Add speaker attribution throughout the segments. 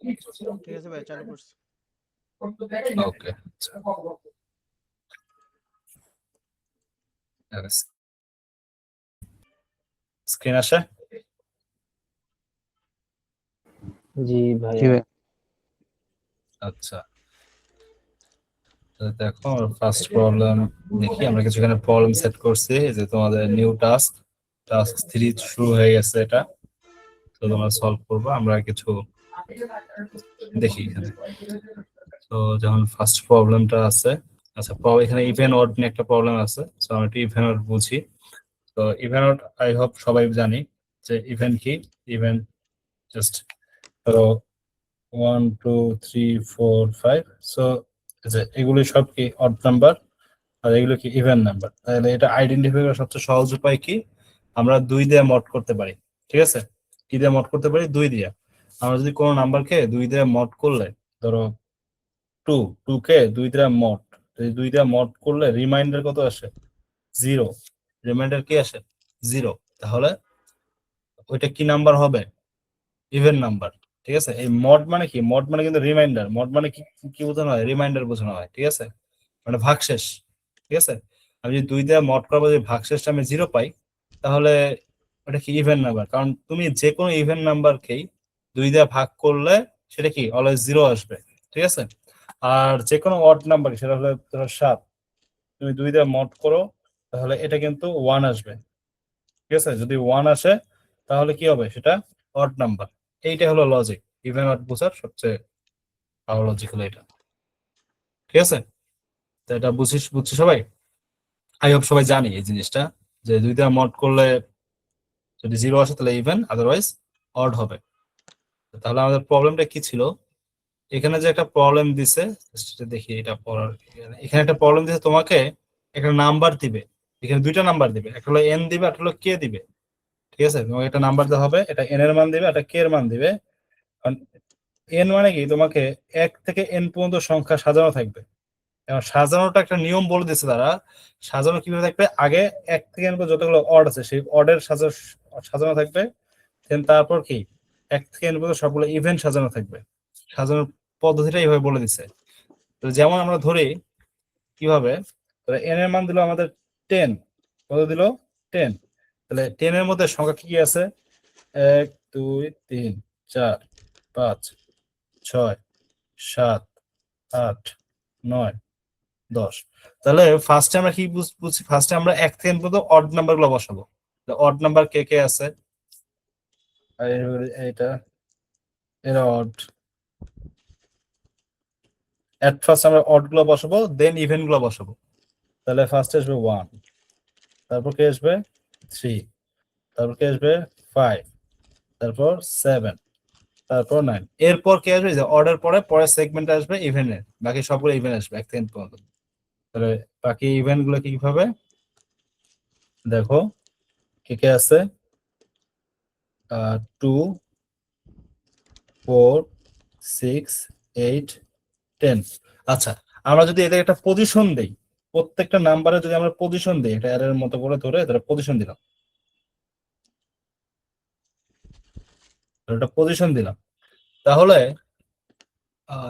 Speaker 1: ঠিক আছে ভাই, চালু করছি।
Speaker 2: ওকে, স্ক্রিন আসে?
Speaker 3: জি ভাইয়া।
Speaker 2: আচ্ছা, দেখো ফার্স্ট প্রবলেম দেখি। আমরা কিছু এখানে প্রবলেম সেট করছি, যে তোমাদের নিউ টাস্ক, টাস্ক 3 শুরু হয়ে গেছে। এটা তো তোমরা সলভ করবে। আমরা কিছু দেখি এখানে। তো যখন ফার্স্ট প্রবলেমটা আছে, আচ্ছা এখানে ইভেন অড নিয়ে একটা প্রবলেম আছে। সো আমরা একটু ইভেন অড বুঝি। তো ইভেন অড আই হোপ সবাই জানি যে ইভেন কি। ইভেন জাস্ট ধরো 1 2 3 4 5। সো এগুলি সব কি অড নাম্বার, আর এগুলো কি ইভেন নাম্বার। তাহলে এটা আইডেন্টিফাই করার সবচেয়ে সহজ উপায় কি, আমরা 2 দিয়ে মড করতে পারি। ঠিক আছে, কি দিয়ে মড করতে পারি? 2 দিয়ে। আমরা যদি কোনো নাম্বারকে 2 দিয়ে মড করলে, ধরো 2, 2 কে 2 দিয়ে মড, 2 দিয়ে মড করলে রিমাইন্ডার কত আসে? 0। রিমাইন্ডার কি আসে? 0। তাহলে ওইটা কি নাম্বার হবে? Even number. ঠিক আছে, এই মড মানে কি? মড মানে কিন্তু রিমাইন্ডার। মড মানে কি কি বোঝানো হয়? রিমাইন্ডার বোঝানো হয়। ঠিক আছে, মানে ভাগশেষ। ঠিক আছে, আমি যদি 2 দিয়ে মড করবো, যদি ভাগশেষটা আমি 0 পাই, তাহলে ওটা কি ইভেন নাম্বার। কারণ তুমি যে কোনো ইভেন নাম্বারকেই 2 দিয়ে ভাগ করলে সেটা কি অলওয়েজ 0 আসবে। ঠিক আছে, আর যে কোনো অড নাম্বার, সেটা হলে ধরো 7, তুমি 2 দিয়ে মড করো, তাহলে এটা কিন্তু 1 আসবে। ঠিক আছে, যদি 1 আসে তাহলে কি হবে? সেটা অড নাম্বার। এইটা হলো লজিক। ইভেন অড বোঝার সবচেয়ে ভালো লজিক হলো এটা। ঠিক আছে, তো এটা বুঝছি সবাই। আই হোপ সবাই জানি এই জিনিসটা, যে 2 দিয়ে মড করলে যদি 0 আসে তাহলে ইভেন, আদারওয়াইজ অড হবে। তাহলে আমাদের প্রবলেমটা কি ছিল? এখানে যে একটা প্রবলেম দিছে, দেখি এটা পড়ার। এখানে একটা প্রবলেম দিছে, তোমাকে একটা নাম্বার দিবে। এখানে 2টা নাম্বার দিবে, একটা হলো এন দিবে, একটা হলো কে দিবে। ঠিক আছে, তোমাকে একটা নাম্বার দেওয়া হবে, এটা এন এর মান দিবে, একটা কে এর মান দিবে। এন মানে কি? তোমাকে 1 থেকে এন পর্যন্ত সংখ্যা সাজানো থাকবে। এখন সাজানোটা একটা নিয়ম বলে দিচ্ছে তারা। সাজানো কিভাবে থাকবে? আগে 1 থেকে এন পর্যন্ত যতগুলো অড আছে, সেই অর্ডের সাজানো থাকবে। দেন তারপর কি 1 থেকে এন পর্যন্ত সবগুলো ইভেন্ট সাজানো থাকবে। সাজানোর পদ্ধতিটা এইভাবে বলে দিচ্ছে। তো যেমন আমরা ধরি কিভাবে, এন এর মান দিল আমাদের 10। কত দিল? 10। তাহলে 10 এর মধ্যে সংখ্যা কি কি আছে? 1 2 3 4 5 6 7 8 9 10। তাহলে ফার্স্টে আমরা কি বুঝছি? ফার্স্টে আমরা 1 থেকে n পর্যন্ত অড নাম্বার গুলো বসাবো। অড নাম্বার কে কে আছে? এইটা এরা অড। এট ফার্স্ট আমরা অড গুলো বসাবো, দেন ইভেন গুলো বসাবো। তাহলে ফার্স্টে আসবে 1, তারপর কে আসবে 3, তারপর কে আসবে 5, তারপর 7, তারপর 9। এরপর কে আসবে? যে অর্ডার পরে পরের সেগমেন্টে আসবে ইভেন্টের, বাকি সবগুলো ইভেন্ট আসবে 1 থেকে n পর্যন্ত। তাহলে বাকি ইভেন্ট গুলো কিভাবে দেখো, কে কে আছে? 2 4 6 8 10। আচ্ছা, আমরা যদি এদের একটা পজিশন দেই, প্রত্যেকটা নাম্বারে যদি আমরা পজিশন দিই, এটা এর মতো করে ধরে এটা পজিশন দিলাম, এটা পজিশন দিলাম, তাহলে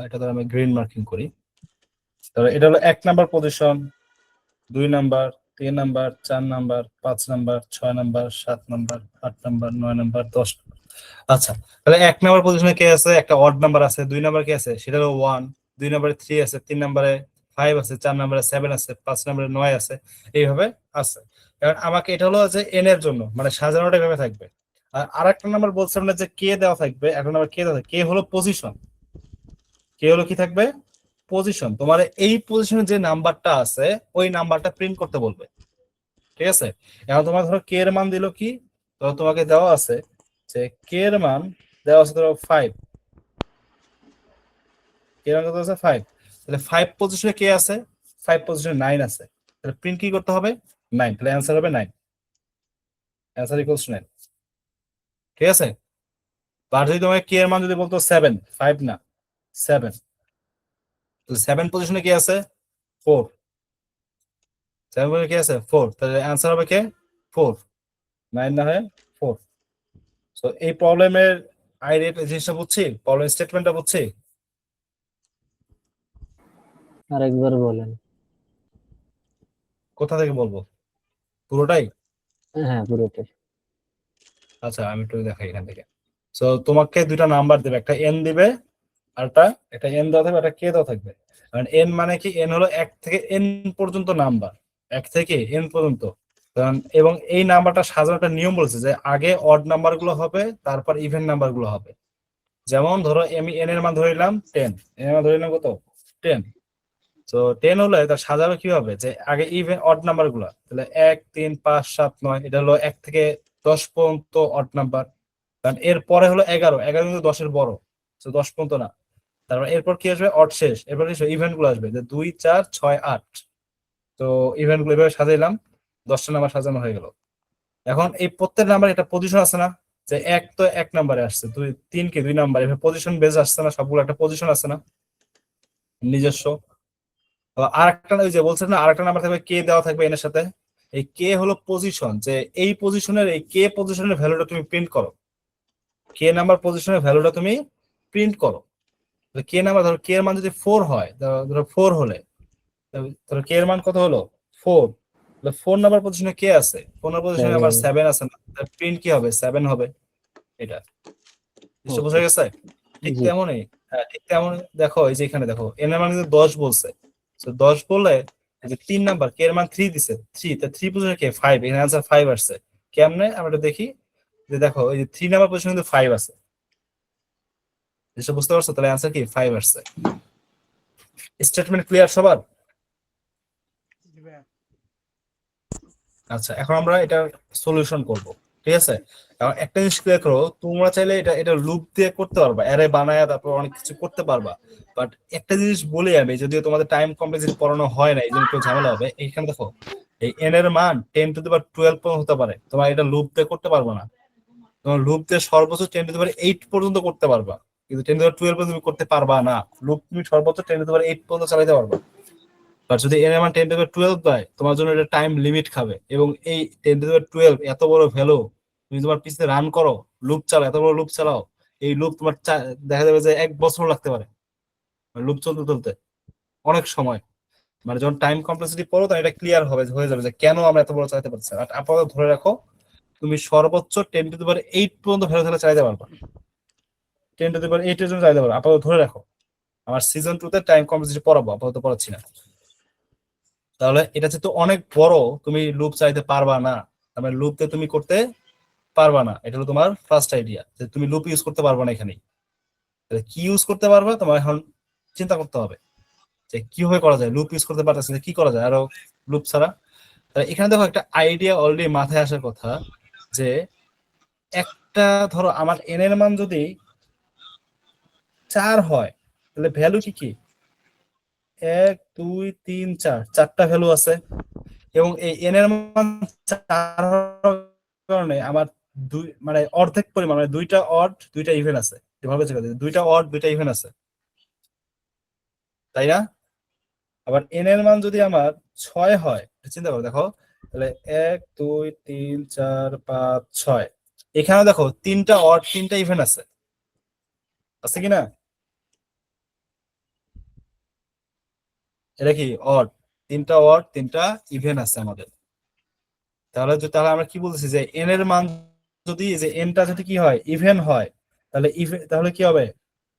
Speaker 2: এটা ধর আমি গ্রিন মার্কিং করি। তাহলে এটা হলো 1 number position, 2 number, 3 number, 4 number, 5 number, 6 number, 7 number, 8 number, 9 number, 10 number. আচ্ছা, তাহলে 1 নাম্বার পজিশনে কে আছে? একটা অড নাম্বার আছে। 2 নাম্বার কে আছে? সেটা হলো 1। 2 নাম্বারে 3 আছে, 3 নাম্বারে 5 আছে, 4 নাম্বারে 7 আছে, 5 নাম্বারে 9 আছে, এইভাবে আছে। এবার আমাকে এটা হলো যে এন এর জন্য, মানে সাজানোটা এভাবে থাকবে। আর আরেকটা নাম্বার বলছিলাম না যে কে দেওয়া থাকবে। একটা নাম্বার কে দেওয়া থাকবে, কে হলো পজিশন। কে হলো কি থাকবে? পজিশন। তোমার এই পজিশনে যে নাম্বারটা আছে, ওই নাম্বারটা প্রিন্ট করতে বলবে। ঠিক আছে, এখন তোমার ধরো কে এর মান দিল কি, ধরো তোমাকে দেওয়া আছে যে কে এর মান দেওয়া আছে ধরো 5। কে এর মান কত আছে? 5। তাহলে 5 পজিশনে কে আছে? 5 পজিশনে 9 আছে। তাহলে প্রিন্ট কি করতে হবে? 9। তাহলে অ্যান্সার হবে 9। Answer equals 9। ঠিক আছে, আর যদি তোমাকে কে এর মান যদি বলতো 7, 5 না 7, তাহলে 7 পজিশনে কি আছে? 4। 7 পজিশনে কি আছে? 4। তাহলে অ্যান্সার হবে কে? 4। 9 না হয় 4। সো এই প্রবলেমের আই রেট জিনিসটা বুঝছি, প্রবলেম স্টেটমেন্টটা বুঝছি।
Speaker 3: আরেকবার বলেন।
Speaker 2: কোথা থেকে বলবো? পুরোটাই?
Speaker 3: হ্যাঁ, পুরোটাই।
Speaker 2: আচ্ছা আমি একটু দেখাই এখান থেকে। সো তোমাকে দুইটা নাম্বার দেবে, একটা এন দিবে আর একটা এন দেওয়া থাকবে, একটা কে দেওয়া থাকবে। কারণ এন মানে কি, এন হলো 1 থেকে এন পর্যন্ত নাম্বার, 1 থেকে এন পর্যন্ত। কারণ এবং এই নাম্বারটা সাজানোর একটা নিয়ম বলেছে যে আগে অড নাম্বার গুলো হবে, তারপর ইভেন নাম্বার গুলো হবে। যেমন ধরো আমি এন এর মান ধরিলাম 10, এন এর মান ধরিলাম কত, 10। তো 10 হলে তার সাজাবে কি হবে, যে আগে ইভেন অড নাম্বার গুলা, তাহলে 1 3 5 7 9, এটা হলো 1 থেকে 10 পর্যন্ত অড নাম্বার। কারণ এর পরে হলো 11, 11 কিন্তু 10-এর বড়, তো 10 পর্যন্ত না। তারপর এরপর কি আসবে, অড শেষ, এরপর কি ইভেন্ট গুলো আসবে, যে 2 4 6 8। তো ইভেন্ট গুলো এভাবে সাজাইলাম, 10টা নাম্বার সাজানো হয়ে গেল। এখন এই প্রত্যেক নাম্বার একটা পজিশন আছে না, যে 1 তো 1 নাম্বারে আসছে, 2 3 কে 2 নাম্বার, এভাবে পজিশন বেজ আসছে না, সবগুলো একটা পজিশন আছে না নিজস্ব। আর একটা ওই যে বলছেন না, আরেকটা নাম্বার থাকবে কে দেওয়া থাকবে এর সাথে। এই কে হলো পজিশন, যে এই পজিশনের, এই কে পজিশনের ভ্যালুটা তুমি প্রিন্ট করো, কে নাম্বার পজিশনের ভ্যালুটা তুমি প্রিন্ট করো। কে নাম্বার ধরো কে এর মান যদি 4 হয়, ধরো 4 হলে, ধরো কে এর মান কত হলো 4, তাহলে 4 নাম্বার পজিশনে কে আছে, 4 নাম্বার পজিশনে আবার 7 আছে না, প্রিন্ট কি হবে, 7 হবে। এটা নিশ্চয় বোঝা
Speaker 3: ওকে।
Speaker 2: গেছে। ঠিক
Speaker 3: জি।
Speaker 2: তেমনই, হ্যাঁ ঠিক তেমন। দেখো এই যে এখানে দেখো এন এর মান কিন্তু 10 বলছে, তো 10 বললে এই যে 3 নাম্বার কে এর মান 3 দিছে, 3 তা 3 পজিশনে কে 5, এখানে आंसर 5 আসছে। কেমনে আমরা এটা দেখি, যে দেখো এই যে 3 নাম্বার পজিশনে কিন্তু 5 আছে, নিশ্চয় বুঝতে পারছো, তাহলে आंसर কি 5 আসছে। স্টেটমেন্ট ক্লিয়ার সবার?
Speaker 1: জি ভাইয়া।
Speaker 2: আচ্ছা এখন আমরা এটা সলিউশন করব, ঠিক আছে। এখন একটা জিনিস ক্লিয়ার করো, তোমরা চাইলে এটা লুপ দিয়ে করতে পারবা, অ্যারে বানায়া তারপর অনেক কিছু করতে পারবা। বাট একটা জিনিস বলি আমি, যদিও তোমাদের টাইম কমপ্লেক্সিটি পড়ানো হয় না, এই জন্য একটু ঝামেলা হবে। এইখানে দেখো এই এন এর মান 10 টু দি পাওয়ার 12 পর্যন্ত হতে পারে, তোমার এটা লুপ দিয়ে করতে পারবা না। তোমার লুপ দিয়ে সর্বোচ্চ 10 টু দি পাওয়ার 8 পর্যন্ত করতে পারবা, কিন্তু 10 টু দি পাওয়ার 12 পর্যন্ত তুমি করতে পারবা না। লুপ তুমি সর্বোচ্চ 10 টু দি পাওয়ার 8 পর্যন্ত চালাতে পারবা। আর যদি এর মান 10 টু দি 12 দেয়, তোমার জন্য এটা টাইম লিমিট খাবে। এবং এই 10 টু দি 12 এত বড় ভ্যালু, তুমি তোমার পিছনে রান করো, লুপ চালাও, এত বড় লুপ চালাও, এই লুপ তোমার দেখা যাবে যে 1 বছর লাগতে পারে লুপ চলতে চলতে, অনেক সময়। মানে যখন টাইম কমপ্লেক্সিটি পড়ো তখন এটা ক্লিয়ার হবে, হয়ে যাবে যে কেন আমরা এত বড় চালাতে পারছি। আর আপাতত ধরে রাখো, তুমি সর্বোচ্চ 10 টু দি 8 পর্যন্ত ভ্যালু তাহলে চালাতে পারবা, 10 টু দি 8 এর জন্য চালাতে পারবা, আপাতত ধরে রাখো। আমার সিজন 2 তে টাইম কমপ্লেক্সিটি পড়াবো, আপাতত পড়াচ্ছি না। তাহলে এটা যেহেতু অনেক বড়, তুমি লুপ চাইতে পারবা না, তার মানে লুপতে তুমি করতে পারবা না। এটা হলো তোমার ফার্স্ট আইডিয়া, যে তুমি লুপ ইউজ করতে পারবা না এখানে। তাহলে কি ইউজ করতে পারবা, তোমার এখন চিন্তা করতে হবে যে কিভাবে করা যায়। লুপ ইউজ করতে পারতেছে না, কি করা যায় আরো লুপ ছাড়া। তাহলে এখানে দেখো একটা আইডিয়া অলরেডি মাথায় আসার কথা, যে একটা ধরো আমার এন এর মান যদি 4 হয়, তাহলে ভ্যালু কি কি, 1 2 3 4, 4টা ভ্যালু আছে। এবং এই এন এর মান 4 হওয়ার কারণে আমার দুই মানে অর্ধেক পরিমাণ, মানে দুইটা অড দুইটা ইভেন আছে, এভাবে শেখা যায়, দুইটা অড দুইটা ইভেন আছে, তাই না? আবার এন এর মান যদি আমার 6 হয়, চিন্তা করো দেখো, তাহলে 1 2 3 4 5 6, এখানে দেখো তিনটা অড তিনটা ইভেন আছে, আছে কিনা? এটা কি অড, তিনটা অড তিনটা ইভেন আছে আমাদের। তাহলে আমরা কি বলতেছি, যে এন এর মান যদি, যে এনটা যদি কি হয়, ইভেন হয়, তাহলে কি হবে,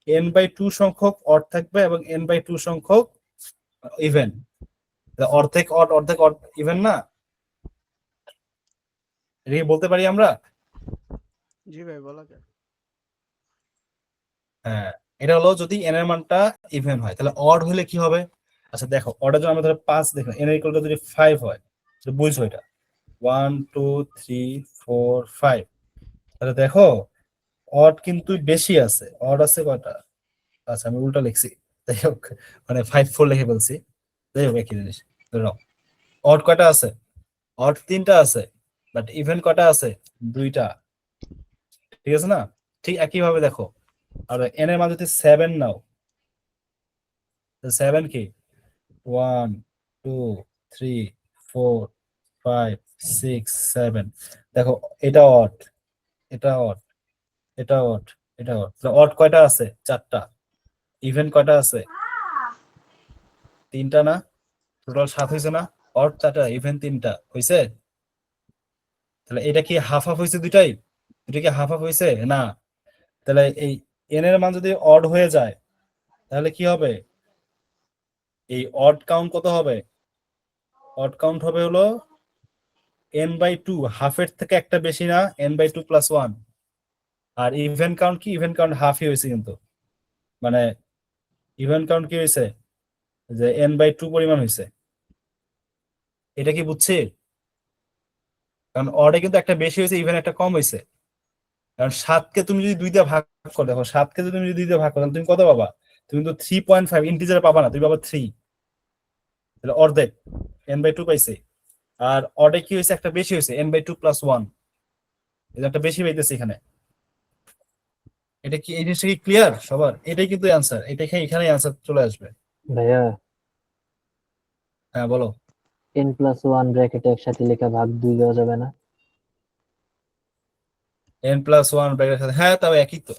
Speaker 2: n/2 সংখ্যক অড থাকবে এবং n/2 সংখ্যক ইভেন। অর্ধেক অড অর্ধেক অড ইভেন না, এটা কি বলতে পারি আমরা?
Speaker 1: জি ভাই বলা যায়।
Speaker 2: হ্যাঁ, এটা হলো যদি n এর মানটা ইভেন হয়। তাহলে অড হলে কি হবে, আচ্ছা দেখো অডের জন্য আমরা ধরো 5 দেখো, n ইকুয়াল টু যদি 5 হয়, তো বুঝছো এটা 1 2 3 4 5। তাহলে দেখো অড কিন্তু বেশি আছে, অড আছে কয়টা, আচ্ছা আমি উল্টা লিখছি, যাই হোক, মানে 5 4 লিখে বলছি, যাই হোক একই জিনিস। ধরো অড কয়টা আছে, অড 3টা আছে, বাট ইভেন কয়টা আছে, 2টা। ঠিক আছে না? ঠিক একই ভাবে দেখো, আর এন এর মান যদি 7 নাও, 7 কি 1 2 3 4 5 6 7, দেখো এটা অড, এটা অড, এটা অড, এটা অড কয়টা আছে? 4টা। ইভেন কয়টা আছে? 3টা না? টোটাল 7 হয়েছে না? অড 4টা, ইভেন 3টা হয়েছে। তাহলে এটা কি হাফ হাফ হয়েছে? দুইটাই দুইটা কি হাফ হাফ হয়েছে না? তাহলে এই এন এর মান যদি অড হয়ে যায় তাহলে কি হবে? এই অড কাউন্ট কত হবে? অড কাউন্ট হবে হলো n/2, হাফের থেকে একটা বেশি না, n/2 + 1। আর ইভেন কাউন্ট কি? ইভেন কাউন্ট হাফই হয়েছে কিন্তু, মানে ইভেন কাউন্ট কি হয়েছে? যে n/2 পরিমাণ হয়েছে। এটা কি বুঝছি? কারণ অডে কিন্তু একটা বেশি হয়েছে, ইভেন একটা কম হয়েছে। কারণ 7কে তুমি যদি 2 দিয়ে ভাগ করো, দেখো 7কে যদি তুমি 2 দিয়ে ভাগ করো তাহলে তুমি কত পাবা? তুমি তো 3.5 ইন্টিজারে পাবা না, তুমি পাবা 3। তাহলে অর্ধেক, n/2 পাইছে। আর অডে কি হয়েছে? একটা বেশি হয়েছে, n/2 + 1। এটা একটা বেশি পাইতেছে এখানে। এটা কি, এই জিনিসটা কি ক্লিয়ার সবার? এটাই কিন্তু অ্যান্সার, এখানে অ্যান্সার চলে আসবে।
Speaker 3: ভাইয়া
Speaker 2: হ্যাঁ বলো।
Speaker 3: n+1 ব্র্যাকেটে একসাথে লেখা ভাগ 2 দেওয়া যাবে না?
Speaker 2: n+1 ব্র্যাকেটের সাথে, হ্যাঁ তাও একই তো,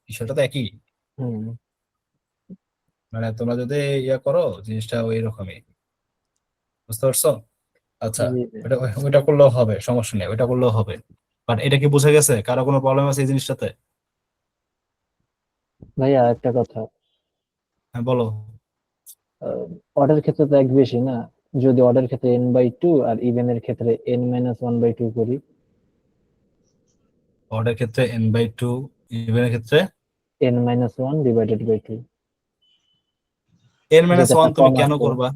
Speaker 2: বিষয়টা তো একই।
Speaker 3: হুম।
Speaker 2: মানে তোমরা যদি ইয়া করো জিনিসটা ওই রকমই, বুঝতে পারছো? আচ্ছা,
Speaker 3: জি
Speaker 2: ওটা ওইটা করলেও হবে, সমস্যা নেই, ওইটা করলেও হবে। বাট এটা কি বোঝা গেছে? কারো কোনো প্রবলেম আছে এই জিনিসটাতে?
Speaker 3: ভাইয়া একটা কথা,
Speaker 2: হ্যাঁ বলো।
Speaker 3: অর্ডার ক্ষেত্রে তো এক বেশি না? যদি অর্ডার ক্ষেত্রে n/2 আর ইভেনের ক্ষেত্রে n-1/2 করি,
Speaker 2: অর্ডের ক্ষেত্রে n/2, ইভেনের ক্ষেত্রে
Speaker 3: n-1/2, যেহেতু
Speaker 2: n-1
Speaker 3: একটা
Speaker 2: তুমি
Speaker 3: কম
Speaker 2: কেন
Speaker 3: আছে,
Speaker 2: করবা?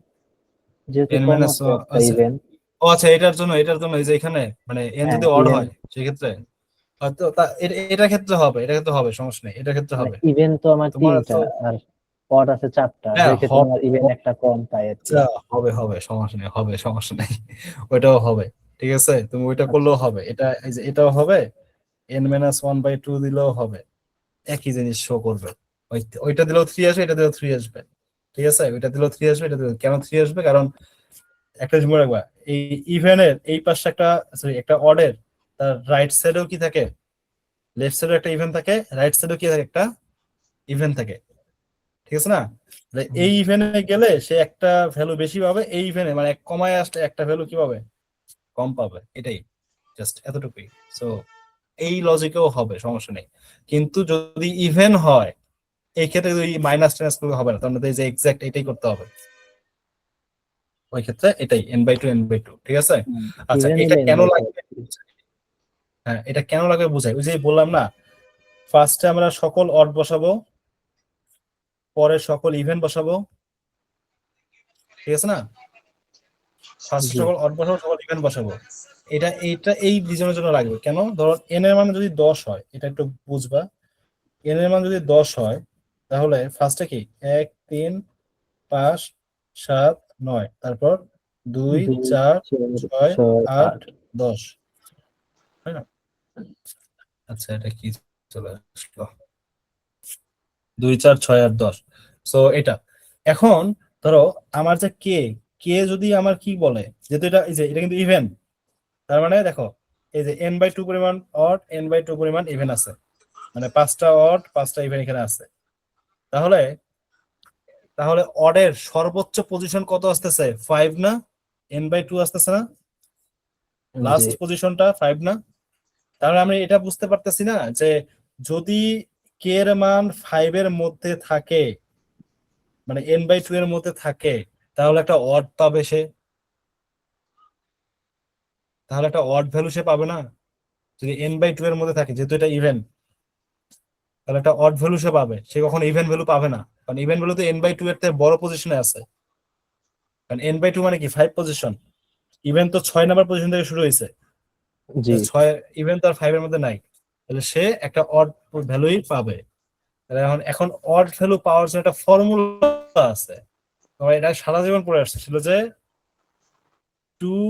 Speaker 3: যেহেতু
Speaker 2: n
Speaker 3: কম
Speaker 2: মাইনাস
Speaker 3: আছে একটা
Speaker 2: আচ্ছা,
Speaker 3: ইভেন।
Speaker 2: ও আচ্ছা, এটার জন্য এই যে এখানে মানে n
Speaker 3: হ্যাঁ
Speaker 2: যদি অড
Speaker 3: ইভেন,
Speaker 2: হয় সেক্ষেত্রে হয়তো এটার ক্ষেত্রে হবে, এটার ক্ষেত্রে হবে, সমস্যা নেই, এটার ক্ষেত্রে
Speaker 3: মানে
Speaker 2: হবে।
Speaker 3: ইভেন তো আমার
Speaker 2: তোমার
Speaker 3: 3টা
Speaker 2: তো
Speaker 3: আর অড আছে 4টা,
Speaker 2: হ্যাঁ
Speaker 3: সেই ক্ষেত্রে আমার ইভেন একটা কম তাই আর কি।
Speaker 2: আচ্ছা, হবে হবে, সমস্যা নেই, হবে, সমস্যা নেই। ওইটাও হবে, ঠিক আছে, তুমি ওইটা
Speaker 3: আচ্ছা।
Speaker 2: করলেও হবে, এটা এই যে এটাও হবে, n-1/2 দিলেও হবে, একই জিনিস শো করবে। ওইটা দিলেও 3 আসবে, এটা দিলেও 3 আসবে, ঠিক আছে, ওইটা দিলেও 3 আসবে, এটা দিলেও কেন 3 আসবে? কারণ একটা জিনিস মনে রাখবা, এই ইভেনের এই পাশে একটা, সরি একটা অডের, তার রাইট সাইডেও কি থাকে? লেফট সাইডে একটা ইভেন থাকে, রাইট সাইডেও কি থাকে? একটা ইভেন থাকে, ঠিক আছে না? তাহলে
Speaker 3: হুম,
Speaker 2: এই ইভেনে গেলে সে একটা ভ্যালু বেশি পাবে, এই ইভেনে মানে কমায় আসলে একটা ভ্যালু কি পাবে? কম পাবে, এটাই, জাস্ট এতটুকুই। সো এই লজিকেও হবে, সমস্যা নেই। কিন্তু যদি ইভেন হয় এই ক্ষেত্রে যদি মাইনাস টাইনাস করলে হবে না, তার মধ্যে যে এক্সাক্ট এটাই করতে হবে। ওই ক্ষেত্রে এটাই n/2, ঠিক আছে। আচ্ছা,
Speaker 3: ইভেন
Speaker 2: এটা
Speaker 3: হলে
Speaker 2: কেন
Speaker 3: n/2
Speaker 2: লাগবে? হ্যাঁ, এটা কেন লাগবে বুঝাই, ওই যে বললাম না, ফার্স্টে আমরা সকল অড বসাবো, পরে সকল ইভেন বসাবো, ঠিক আছে না? ফার্স্ট
Speaker 3: জি
Speaker 2: সকল অড বসাবো, সকল ইভেন বসাবো। এইটা এই রিজনের জন্য লাগবে। কেন? ধরো n এর মান যদি 10 হয়, এটা একটু বুঝবা, n এর মান যদি 10 হয় তাহলে ফার্স্টে কি 1 3 5 7 9, তারপর 2
Speaker 3: 2
Speaker 2: 4
Speaker 3: 4
Speaker 2: 6
Speaker 3: 6
Speaker 2: 8
Speaker 3: 8।
Speaker 2: 10, তাই না? আচ্ছা, এটা কি চলে আসলো? 2 4 6 8 10। সো এটা এখন ধরো আমার যে কে, কে যদি আমার কি বলে, যেহেতু এটা এই যে এটা কিন্তু ইভেন, তার মানে দেখো এই যে n/2 পরিমাণ অড, n/2 পরিমাণ ইভেন আছে, মানে 5টা অড 5টা ইভেন এখানে আছে। তাহলে তাহলে অডের সর্বোচ্চ পজিশন কত আসতেছে? 5 না? n/2 আসতেছে না?
Speaker 3: জি
Speaker 2: লাস্ট পজিশনটা 5 না? তাহলে আমি এটা বুঝতে পারতেছি না যে যদি কে এর মান 5 এর মধ্যে থাকে, মানে n/2 এর মধ্যে থাকে, তাহলে একটা অড পাবে সে, তাহলে একটা অড ভ্যালু সে পাবে না? যদি n/2 এর মধ্যে থাকে, যেহেতু এটা ইভেন, তাহলে একটা অড ভ্যালু সে পাবে, সে কখনো ইভেন ভ্যালু পাবে না, কারণ ইভেন ভ্যালু তো n/2 এর থেকে বড় পজিশনে আছে। কারণ n/2 মানে কি 5 পজিশন, ইভেন তো 6 নাম্বার পজিশন থেকে শুরু হয়েছে,
Speaker 3: জি
Speaker 2: 6 ইভেন তো আর 5 এর মধ্যে নাই, তাহলে সে একটা অড ভ্যালুই পাবে। তাহলে এখন অড ভ্যালু পাওয়ার জন্য একটা ফর্মুলা আছে, তোমার এটা সারা জীবন পড়ে আসছে, ছিল যে 2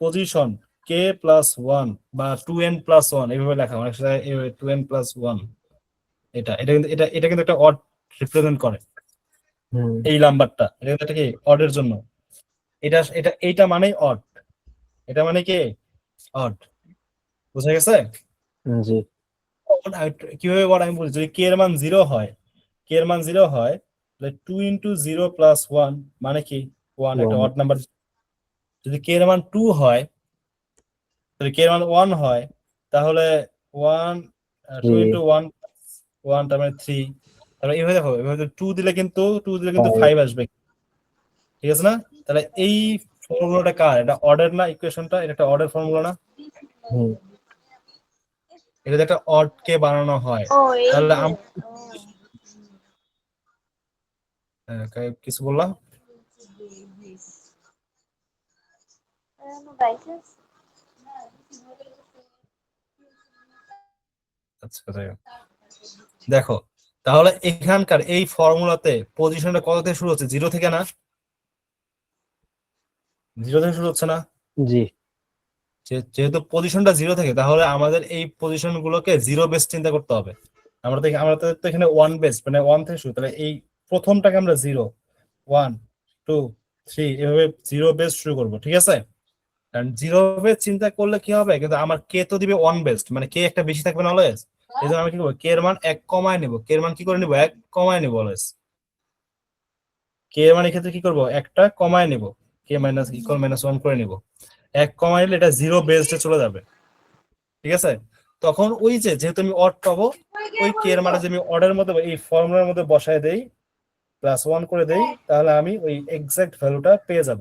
Speaker 2: পজিশন k+1 বা 2n+1 এইভাবে লেখা, অনেক সময় 2n+1। এটা এটা কিন্তু এটা কিন্তু একটা অড রিপ্রেজেন্ট করে,
Speaker 3: হুম
Speaker 2: এই নাম্বারটা, এটা কিন্তু একটা কি অড এর জন্য, এইটা মানেই অড, এটা মানে কি অড, বুঝা গেছে?
Speaker 3: জি
Speaker 2: কিভাবে বড় আমি বলি, যদি কে এর মান 0 হয়, কে এর মান 0 হয় তাহলে 2 × 0 + 1 মানে কি 1, একটা অড নাম্বার। যদি কে এর মান 2 হয়, যদি কে এর মান 1 হয় তাহলে 1 2 × 1 1 তার মানে 3। তাহলে এইভাবে দেখো, এভাবে 2 দিলে কিন্তু 5 আসবে, ঠিক আছে না? তাহলে এই ফর্মুলাটা কার? এটা অর্ডার না ইকুয়েশনটা? এটা একটা অর্ডার ফর্মুলা না? এটা একটা অড কে বানানো হয়।
Speaker 4: ও এই
Speaker 2: তাহলে
Speaker 4: যে
Speaker 2: কিছু বললাম?
Speaker 4: বাইসেস
Speaker 2: আচ্ছা, যাই হোক। দেখো তাহলে এখানকার এই ফর্মুলাতে পজিশনটা কত থেকে শুরু হচ্ছে? 0 থেকে না? 0 থেকে শুরু হচ্ছে না?
Speaker 3: জি
Speaker 2: যেহেতু পজিশনটা 0 থেকে, তাহলে আমাদের এই পজিশন গুলোকে 0 বেস চিন্তা করতে হবে। আমরা তো এখানে 1 বেস, মানে 1 থেকে শুরু, তাহলে এই প্রথমটাকে আমরা 0 1 2 3 এভাবে 0 বেস শুরু করবো, ঠিক আছে? কারণ 0 বেস চিন্তা করলে কি হবে, কিন্তু আমার কে তো দিবে 1 বেস্ট, মানে কে একটা বেশি থাকবে না অলওয়েজ। এই জন্য আমি কি করবো, কে এর মান 1 কমায় নেবো। কে এর মান কি করে নিবো? 1 কমায় নেবো অলওয়েজ। কে এর মান এক্ষেত্রে কি করবো? একটা কমায় নেবো, কে মাইনাস ইকুয়াল -1 করে নিবো। 1 কমায় নিলে এটা 0 বেসডে চলে যাবে, ঠিক আছে? তখন ওই যে যেহেতু আমি অড পাবো, ওই কে এর মানে যে আমি অর্ডারের মধ্যে এই ফর্মুলার মধ্যে বসায় দেই, +1 করে দেই, তাহলে আমি ওই এক্সাক্ট ভ্যালুটা পেয়ে যাব।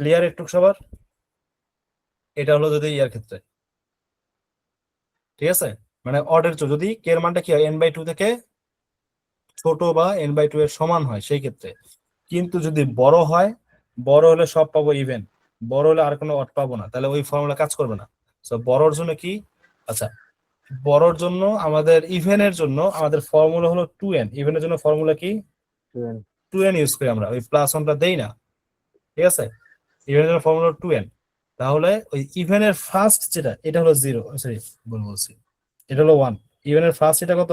Speaker 2: ক্লিয়ার একটু সবার? এটা হলো যদি ইয়ার ক্ষেত্রে, ঠিক আছে? মানে অর্ডার যদি কে এর মানটা কি হয়, n/2 থেকে ছোট বা n/2 এর সমান হয় সেই ক্ষেত্রে। কিন্তু যদি বড় হয়, বড় হলে সব পাবো ইভেন, বড় হলে আর কোনো অড পাবো না, তাহলে ওই ফর্মুলা কাজ করবে না। সো বড়র জন্য কি, আচ্ছা বড়র জন্য আমাদের ইভেনের জন্য আমাদের ফর্মুলা হলো 2n। ইভেনের জন্য ফর্মুলা কি? 2n ইউজ করি আমরা, ওই +1টা দেই না, ঠিক আছে? ইভেনের জন্য ফর্মুলা 2n। তাহলে ওই ইভেনের ফার্স্ট যেটা, এটা হলো 0, সরি বলছি, এটা হলো 1। ইভেনের ফার্স্ট এটা কত?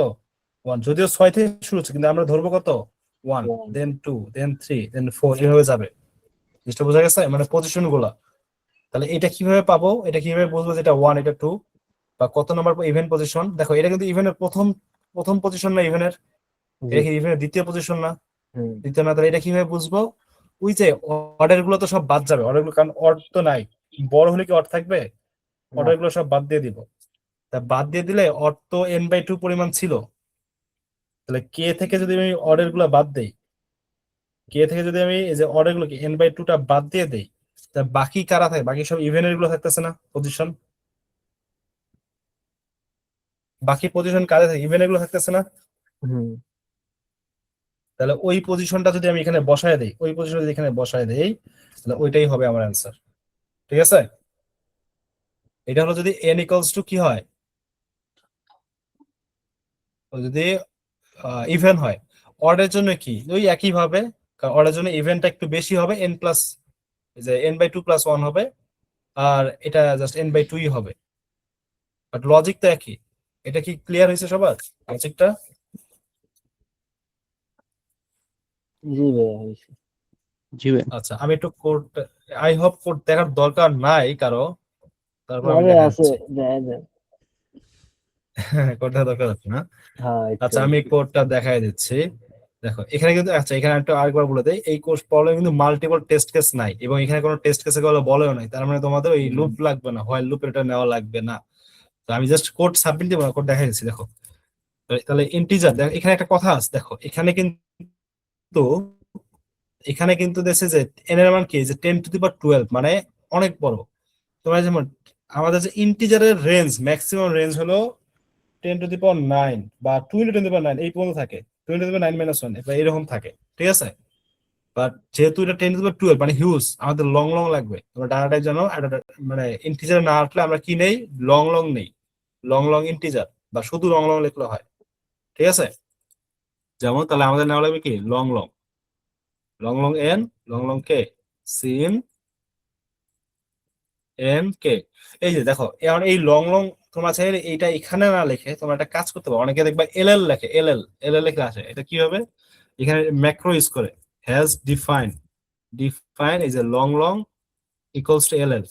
Speaker 2: 1, যদিও 6 থেকে শুরু হচ্ছে, কিন্তু আমরা ধরবো কত? 1, দেন 2, দেন 3, দেন 4, এভাবে যাবে। জিনিসটা বোঝা গেছে? মানে পজিশন গুলা। তাহলে এটা কিভাবে পাবো, এটা কিভাবে বুঝবো যেটা 1 এটা 2, বা কত নম্বর ইভেন পজিশন? দেখো এটা কিন্তু ইভেনের প্রথম প্রথম পজিশন না, ইভেনের এটা কি ইভেনের দ্বিতীয় পজিশন না? দ্বিতীয় না? তাহলে এটা কিভাবে বুঝবো? ওই যে অর্ডার গুলো তো সব বাদ যাবে, অর্ডার গুলো, কারণ অর্ড তো নাই। বড় হলে কি অর্ড থাকবে? অর্ডার গুলো সব বাদ দিয়ে দিব। তা বাদ দিয়ে দিলে অর্ড তো n/2 পরিমাণ ছিল। তাহলে কে থেকে যদি আমি অর্ডার গুলো বাদ দেই, কে থেকে যদি আমি এই যে অর্ডার গুলোকে n/2টা বাদ দিয়ে দেই, তা বাকি কারা থাকে? বাকি সব ইভেনের গুলো থাকতেছে না পজিশন? বাকি পজিশন কারে থাকে? ইভেনের গুলো থাকতেছে না? তাহলে ওই পজিশনটা যদি আমি এখানে বসায় দেই, ওই পজিশন যদি এখানে বসায় দেই, তাহলে ওইটাই হবে আমার অ্যান্সার, ঠিক আছে? এটা হলো যদি n = কি হয়, যদি ইভেন হয়। অডের জন্য কি ওই একই ভাবে, কারণ অডের জন্য ইভেনটা একটু বেশি হবে, n প্লাস যে n/2 + 1 হবে, আর এটা জাস্ট n/2 হবে, বাট লজিক তো একই। এটা কি ক্লিয়ার হয়েছে সবার লজিকটা?
Speaker 3: জি ভাইয়া হয়েছে।
Speaker 1: জি ভাই।
Speaker 2: আচ্ছা, আমি একটু কোড, আই হোপ কোড দেখার দরকার নাই কারো, তারপর আমি
Speaker 3: তবে
Speaker 2: দেখা
Speaker 3: আছে
Speaker 2: দিচ্ছি।
Speaker 3: দেখা যায়।
Speaker 2: কোড দেখার দরকার আছে না?
Speaker 3: হ্যাঁ একটু
Speaker 2: আচ্ছা, আমি কোডটা দেখাই দিচ্ছি। দেখো এখানে কিন্তু, আচ্ছা এখানে একটা আরেকবার বলে দেই, এই কোর্স প্রবলেম কিন্তু মাল্টিপল টেস্ট কেস নাই, এবং এখানে কোনো টেস্ট কেসে গুলো বলেও নাই, তার মানে তোমাদের ওই লুপ লাগবে না, হয় লুপ এটা নেওয়া লাগবে না। তো আমি জাস্ট কোড সাবমিট দিব না, কোড দেখাই দিচ্ছি। দেখো তাহলে ইন্টিজার, দেখো এখানে একটা কথা আছে, দেখো এখানে কিন্তু দেশে যে n এর মান কি, যে 10⁻12, মানে অনেক বড়। তোমরা যেমন আমাদের যে ইন্টিজারের রেঞ্জ, ম্যাক্সিমাম রেঞ্জ হলো 10⁹ বা 20⁹ এই পর্যন্ত থাকে, 20⁹ - 1 বা এরকম থাকে, ঠিক আছে? বাট যেহেতু এটা 10⁻12 মানে হিউজ, আমাদের লং লং লাগবে। তোমরা ডাটাটাই জানো, মানে ইন্টিজার না আসলে আমরা কি নেই, লং লং নেই, লং লং ইন্টিজার, বা শুধু লং লং লিখলে হয়, ঠিক আছে? যেমন তাহলে আমাদের নেওয়া লাগবে কি, long long, long long N, long long K, sin N K. এই যে দেখো এখন এই লং লং, তোমরা চাইলে এইটা এখানে না লিখে তোমরা একটা কাজ করতে পারো, অনেকে দেখবা এলএল লেখে, এলএল লিখে আসে। এটা কি হবে, এখানে ম্যাক্রো ইউজ করে, হ্যাজ ডিফাইন এই যে লং লং = এলএল,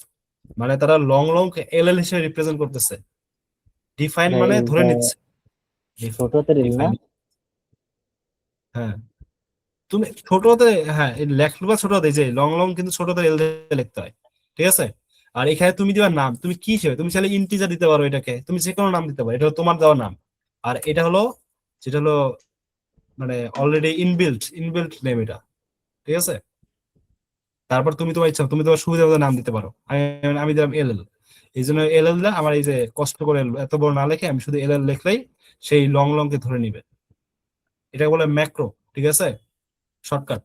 Speaker 2: মানে তারা লং লং কে এলএল হিসেবে রিপ্রেজেন্ট করতেছে, ডিফাইন
Speaker 3: ভাই
Speaker 2: মানে ধরে
Speaker 3: এইটা
Speaker 2: নিচ্ছে।
Speaker 3: ছোট হাতের এল না?
Speaker 2: ডিফাইন, হ্যাঁ তুমি ছোটতে, হ্যাঁ এই লেখলো বা ছোট হাতে, এই যে লং লং কিন্তু ছোট হাতের এল দিয়ে লিখতে হয়, ঠিক আছে। আর এখানে তুমি দিবা নাম, তুমি কি হিসেবে, তুমি চাইলে ইন্টিজার দিতে পারো, এটাকে তুমি যে কোনো নাম দিতে পারো, এটা হলো তোমার দেওয়া নাম। আর এটা হলো যেটা হলো মানে অলরেডি ইনবিল্ট ইনবিল্ট নেম এটা, ঠিক আছে। তারপর তুমি তোমার ইচ্ছা, তুমি তোমার সুবিধা মতো নাম দিতে পারো। আমি আমি দিলাম এল এল, এই জন্য এল এল দা আমার এই যে কষ্ট করে এত বড় না লিখে আমি শুধু এল এল লিখলেই সেই লং লং কে ধরে নিবে। এটা বলে ম্যাক্রো, ঠিক আছে, শর্টকাট।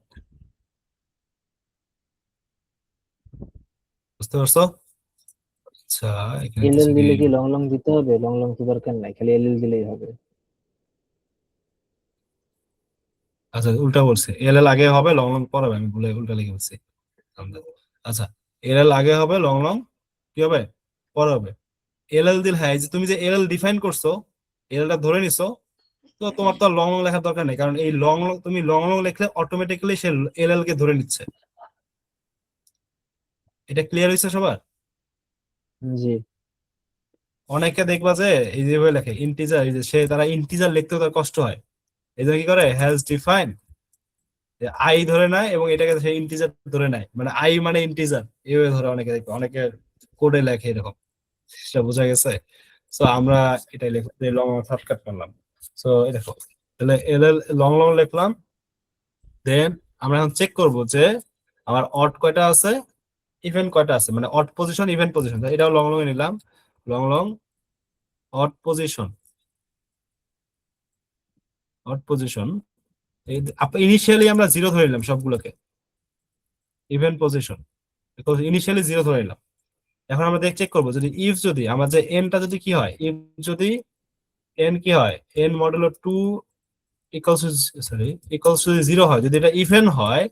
Speaker 2: বুঝতে পারছো? আচ্ছা, এখানে
Speaker 3: এল এল
Speaker 2: কিছু কি,
Speaker 3: দিলে কি লং লং দিতে হবে? লং লং তো দরকার নাই, খালি এল এল দিলেই হবে।
Speaker 2: আচ্ছা উল্টা বলছে, এল এল আগে হবে লং লং পরে হবে, আমি ভুলে উল্টা লিখে বলছি। আচ্ছা, এল এল আগে হবে লং লং কি হবে পরে হবে। এল এল দিল, হ্যাঁ এই যে তুমি যে এল এল ডিফাইন করছো, এল টা ধরে নিছো, তো তোমার তো লং লং লেখার দরকার নেই, কারণ এই লং লং তুমি লং লং লিখলে অটোমেটিক্যালি সে এল এল কে ধরে নিচ্ছে। এটা ক্লিয়ার হয়েছে সবার?
Speaker 3: জি।
Speaker 2: অনেকে দেখবা যে এই যেভাবে লেখে ইন্টিজার, এই যে সে তারা ইন্টিজার লিখতেও তার কষ্ট হয়, এই জন্য কি করে হ্যাজ ডিফাইন আই ধরে নেয় এবং এটাকে সে ইন্টিজার ধরে নেয়, মানে আই মানে ইন্টিজার এইভাবে ধরে। অনেকে দেখবে অনেকে কোডে লেখে এরকম, সেটা বোঝা গেছে। সো আমরা এটাই লিখতে লং শর্টকাট করলাম। সো এই দেখো, তাহলে এল এল লং লং লিখলাম। দেন আমরা এখন চেক করব যে আমার অড কয়টা আছে, ইভেন কয়টা আছে, মানে অড পজিশন ইভেন পজিশন, এটাও লং লং এ নিলাম। Long long odd position, odd position initially আমরা জিরো ধরে নিলাম সবগুলোকে, ইভেন পজিশন ইনিশিয়ালি জিরো ধরে নিলাম। এখন আমরা চেক করবো যদি ইফ, যদি আমার যে এনটা যদি কি হয়, ইফ যদি এন কি হয়, N modulo 2 equals to, sorry equals to zero হয়, যদি এটা ইভেন হয়,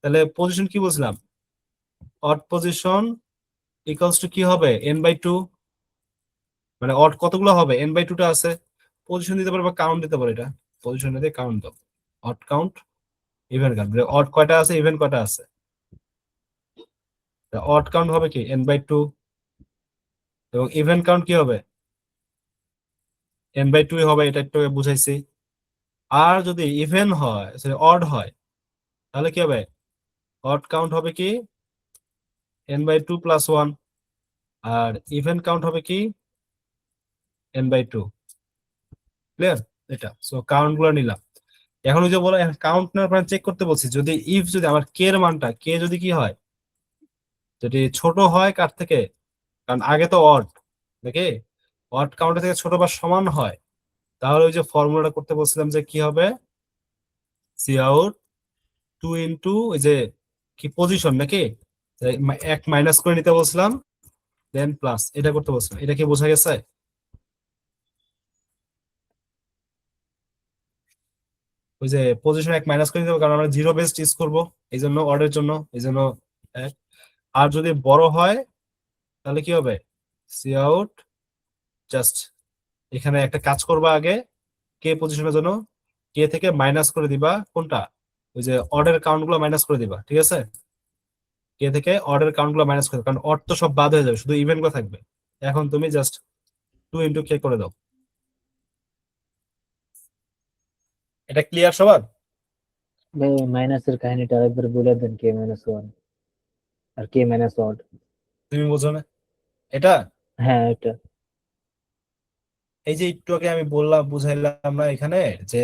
Speaker 2: তাহলে পজিশন কি বলছিলাম, অড পজিশন ইকুয়ালস টু কি হবে, এন বাই টু। মানে অড কতগুলো হবে, এন বাই টুটা আছে। পজিশন দিতে পারো বা কাউন্ট দিতে পারো, এটা পজিশন দিয়ে কাউন্ট দাও, odd count even count, odd কয়টা আছে ইভেন কয়টা আছে। অড কাউন্ট হবে কি এন বাই টু, এবং ইভেন কাউন্ট কি হবে এন বাই টু হবে, এটা একটু বুঝাইছি। আর যদি ইভেন হয়, সরি অড হয়, তাহলে কি হবে, অড কাউন্ট হবে কি N by two plus one, আর ইভেন কাউন্ট হবে কি এন বাই টু। ক্লিয়ার? এটা সো কাউন্ট গুলো নিলাম। এখন ওই যে বলো কাউন্ট নেওয়ার পর চেক করতে বলছি, যদি ইফ যদি আমার কে এর মানটা, কে যদি কি হয়, যদি ছোট হয় কার থেকে, কারণ আগে তো অড, দেখে অড কাউন্টের থেকে ছোট বা সমান হয়, তাহলে ওই যে ফর্মুলাটা করতে বলছিলাম যে কি হবে, সি আউট টু ইন্টু ওই যে কি পজিশন নাকি, এক মাইনাস করে নিতে বলছিলাম, দেন প্লাস এটা করতে বলছিলাম। এটা কি বোঝা গেছে? ওই যে পজিশন এক মাইনাস করে নিতে হবে, কারণ আমরা জিরো বেস ইউজ করবো, এই জন্য অর্ডের জন্য, এই জন্য এক। আর যদি বড় হয় তাহলে কি হবে, সি আউট জাস্ট এখানে একটা কাজ করবা, আগে কে পজিশনের জন্য কে থেকে মাইনাস করে দিবা কোনটা, ওই যে অর্ডার কাউন্ট গুলো মাইনাস করে দিবা, ঠিক আছে। কে থেকে অর্ডার কাউন্ট গুলো মাইনাস করে দিবা, কারণ অড তো সব বাদ হয়ে যাবে, শুধু ইভেন্ট গুলো থাকবে। এখন তুমি জাস্ট টু ইন্টু কে করে দাও। এটা ক্লিয়ার সবার?
Speaker 3: ভাই মাইনাসের কাহিনীটা আরেকবার বলে দেন, কে মাইনাস ওয়ান আর কে মাইনাস ওয়ান।
Speaker 2: তুমি বোঝো না এটা?
Speaker 3: হ্যাঁ এটা।
Speaker 2: এই যে একটু আগে আমি বললাম, বুঝাইলাম না এখানে, যে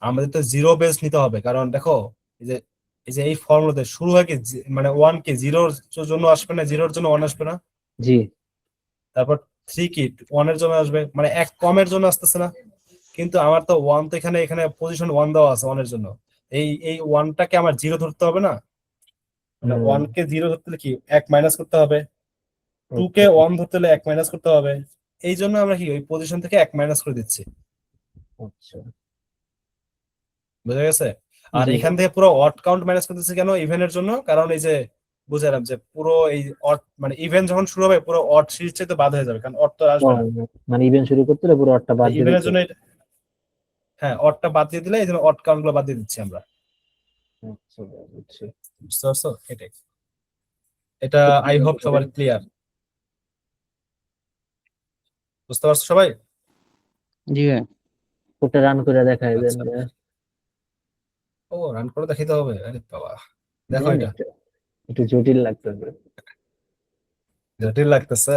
Speaker 2: আমাদের তো জিরো বেস নিতে হবে, কারণ দেখো এই যে এই ফর্মুলাতে শুরু হয় কি মানে ওয়ান কি জিরোর জন্য আসবে না, জিরোর জন্য ওয়ান আসবে না,
Speaker 3: জি।
Speaker 2: তারপর থ্রি কি ওয়ান এর জন্য আসবে, মানে এক কমের জন্য আসতেছে না। কিন্তু আমার তো ওয়ান তো এখানে এখানে পজিশন ওয়ান দেওয়া আছে ওয়ান এর জন্য, এই ওয়ানটাকে আমার জিরো ধরতে হবে না, মানে ওয়ান কে জিরো ধরতে হলে কি এক মাইনাস করতে হবে, টু কে ওয়ান ধরতে হলে এক মাইনাস করতে হবে। এই জন্য আমরা কি ওই পজিশন থেকে এক মাইনাস করে দিচ্ছি।
Speaker 3: আচ্ছা।
Speaker 2: বুঝা গেছে? আর
Speaker 3: জি।
Speaker 2: এখান থেকে পুরো অড কাউন্ট মাইনাস করতেছি কেন, ইভেনের জন্য, কারণ এই যে বুঝালাম যে পুরো এই অড মানে ইভেন যখন শুরু হবে পুরো অড সিরিজ চাইতে বাদ হয়ে যাবে, কারণ অড তো আর
Speaker 3: ও,
Speaker 2: আসবে না।
Speaker 3: মানে ইভেন্ট শুরু করতে হলে পুরো আটটা বাদ দিয়ে
Speaker 2: ইভেনের
Speaker 3: দিতে
Speaker 2: জন্য
Speaker 3: হবে।
Speaker 2: হ্যাঁ অডটা বাদ দিয়ে দিলে এই জন্য অড কাউন্ট গুলো বাদ দিয়ে দিচ্ছি আমরা।
Speaker 3: আচ্ছা বুঝছি।
Speaker 2: বুঝতে পারছো? এটাই, এটা
Speaker 3: তো
Speaker 2: আই
Speaker 3: কিভাবে
Speaker 2: হোপ সবার
Speaker 3: করেন?
Speaker 2: ক্লিয়ার। বুঝতে পারছো সবাই?
Speaker 1: জি ভাই।
Speaker 3: কোডটা রান করে দেখাই দেন
Speaker 2: আচ্ছা,
Speaker 3: যে।
Speaker 2: ও রান করে দেখাইতে হবে, আরে বাবা, দেখো
Speaker 3: দেন
Speaker 2: এটা
Speaker 3: একটু, একটু জটিল লাগতেছে।
Speaker 2: জটিল লাগতেছে।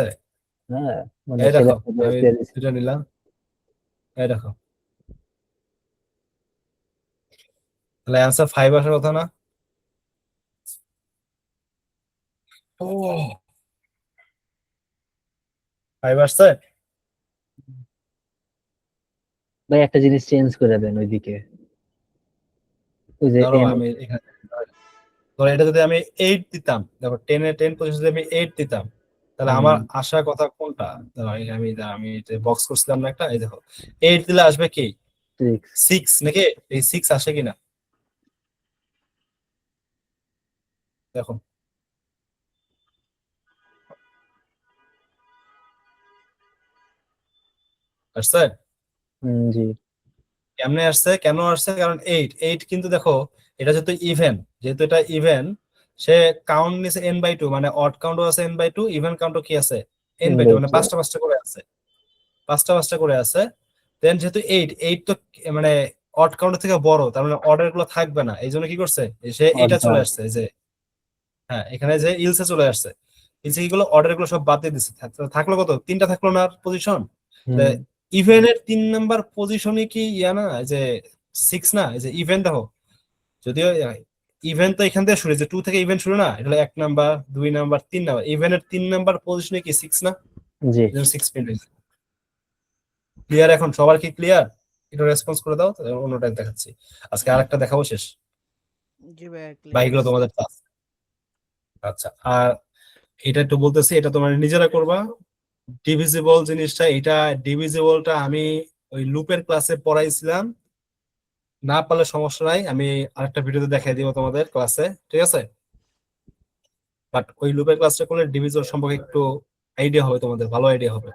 Speaker 3: হ্যাঁ, মানে
Speaker 2: এই
Speaker 3: ছেলে
Speaker 2: দেখো আমি
Speaker 3: দিয়ে দিছে।
Speaker 2: এটা নিলাম, এই দেখো, তাহলে অ্যান্সার 5 আসার কথা না? ও 5 আসছে।
Speaker 3: ভাই একটা জিনিস চেঞ্জ করে দেন ওইদিকে, ওই যে
Speaker 2: ধরো
Speaker 3: এন।
Speaker 2: আমি এখানে, ধরো এটা যদি আমি 8 দিতাম, দেখো 10 পজিশন যদি আমি 8 দিতাম, তাহলে আমার আসার কথা কোনটা? ধরো আমি আমি বক্স করছিলাম না একটা, এই দেখো 8 দিলে আসবে কি
Speaker 3: 6।
Speaker 2: 6 নাকি? এই 6 আসে কিনা দেখো, আসছে।
Speaker 3: জি।
Speaker 2: কেমনে আসছে, কেন আসছে? কারণ 8 কিন্তু দেখো, এটা যেহেতু ইভেন, যেহেতু এটা ইভেন, সে কাউন্ট নিছে n/2, মানে অড কাউন্টও আছে n/2, ইভেন কাউন্টও কি আছে n/2, মানে পাঁচটা পাঁচটা করে আছে, পাঁচটা পাঁচটা করে আছে। দেন যেহেতু 8 তো মানে অড কাউন্ট থেকে বড়, তার মানে অর্ডার গুলো থাকবে না, এই জন্য কি করছে, সে এটা চলে
Speaker 3: অর্ডার।
Speaker 2: আসছে, এই যে হ্যাঁ এখানে যে ইলসে চলে আসছে, ইলসে কি গুলো অর্ডার গুলো সব বাদ দিয়ে দিচ্ছে, থাকলো কত, তিনটা থাকলো না পজিশন।
Speaker 3: হুম।
Speaker 2: ইভেনের 3 নাম্বার পজিশনে কি ইয়া না, এই যে 6 না, এই যে ইভেন দেখো, যদিও ইভেন্ট তো এখান থেকে শুরু, যে 2 থেকে ইভেন্ট শুরু না, এটা হলো 1 নাম্বার, 2 নাম্বার, 3 নাম্বার, ইভেন্টের 3 নাম্বার পজিশনে কি 6 না,
Speaker 3: জি।
Speaker 2: 6 প্রিন্ট হয়েছে। ক্লিয়ার এখন সবার কি ক্লিয়ার? একটু রেসপন্স করে দাও, তাহলে অন্যটা দেখাচ্ছি, আজকে আরেকটা দেখাবো, শেষ
Speaker 1: জি ভাই, ক্লিয়ার
Speaker 2: বাইকগুলো
Speaker 1: আছে।
Speaker 2: তোমাদের টাফ। আচ্ছা, আর এটা একটু বলতেছি, এটা তোমার নিজেরা করবা। ডিভিজিবল জিনিসটা, এটা ডিভিজিবলটা আমি ওই লুপের ক্লাসে পড়াইছিলাম, না পারলে সমস্যা নাই, আমি আরেকটা ভিডিওতে দেখাই দিব তোমাদের ক্লাসে, ঠিক আছে? বাট ওই লুপের ক্লাসটা করলে ডিভিজিবল সম্পর্কে একটু আইডিয়া হবে, তোমাদের ভালো আইডিয়া হবে।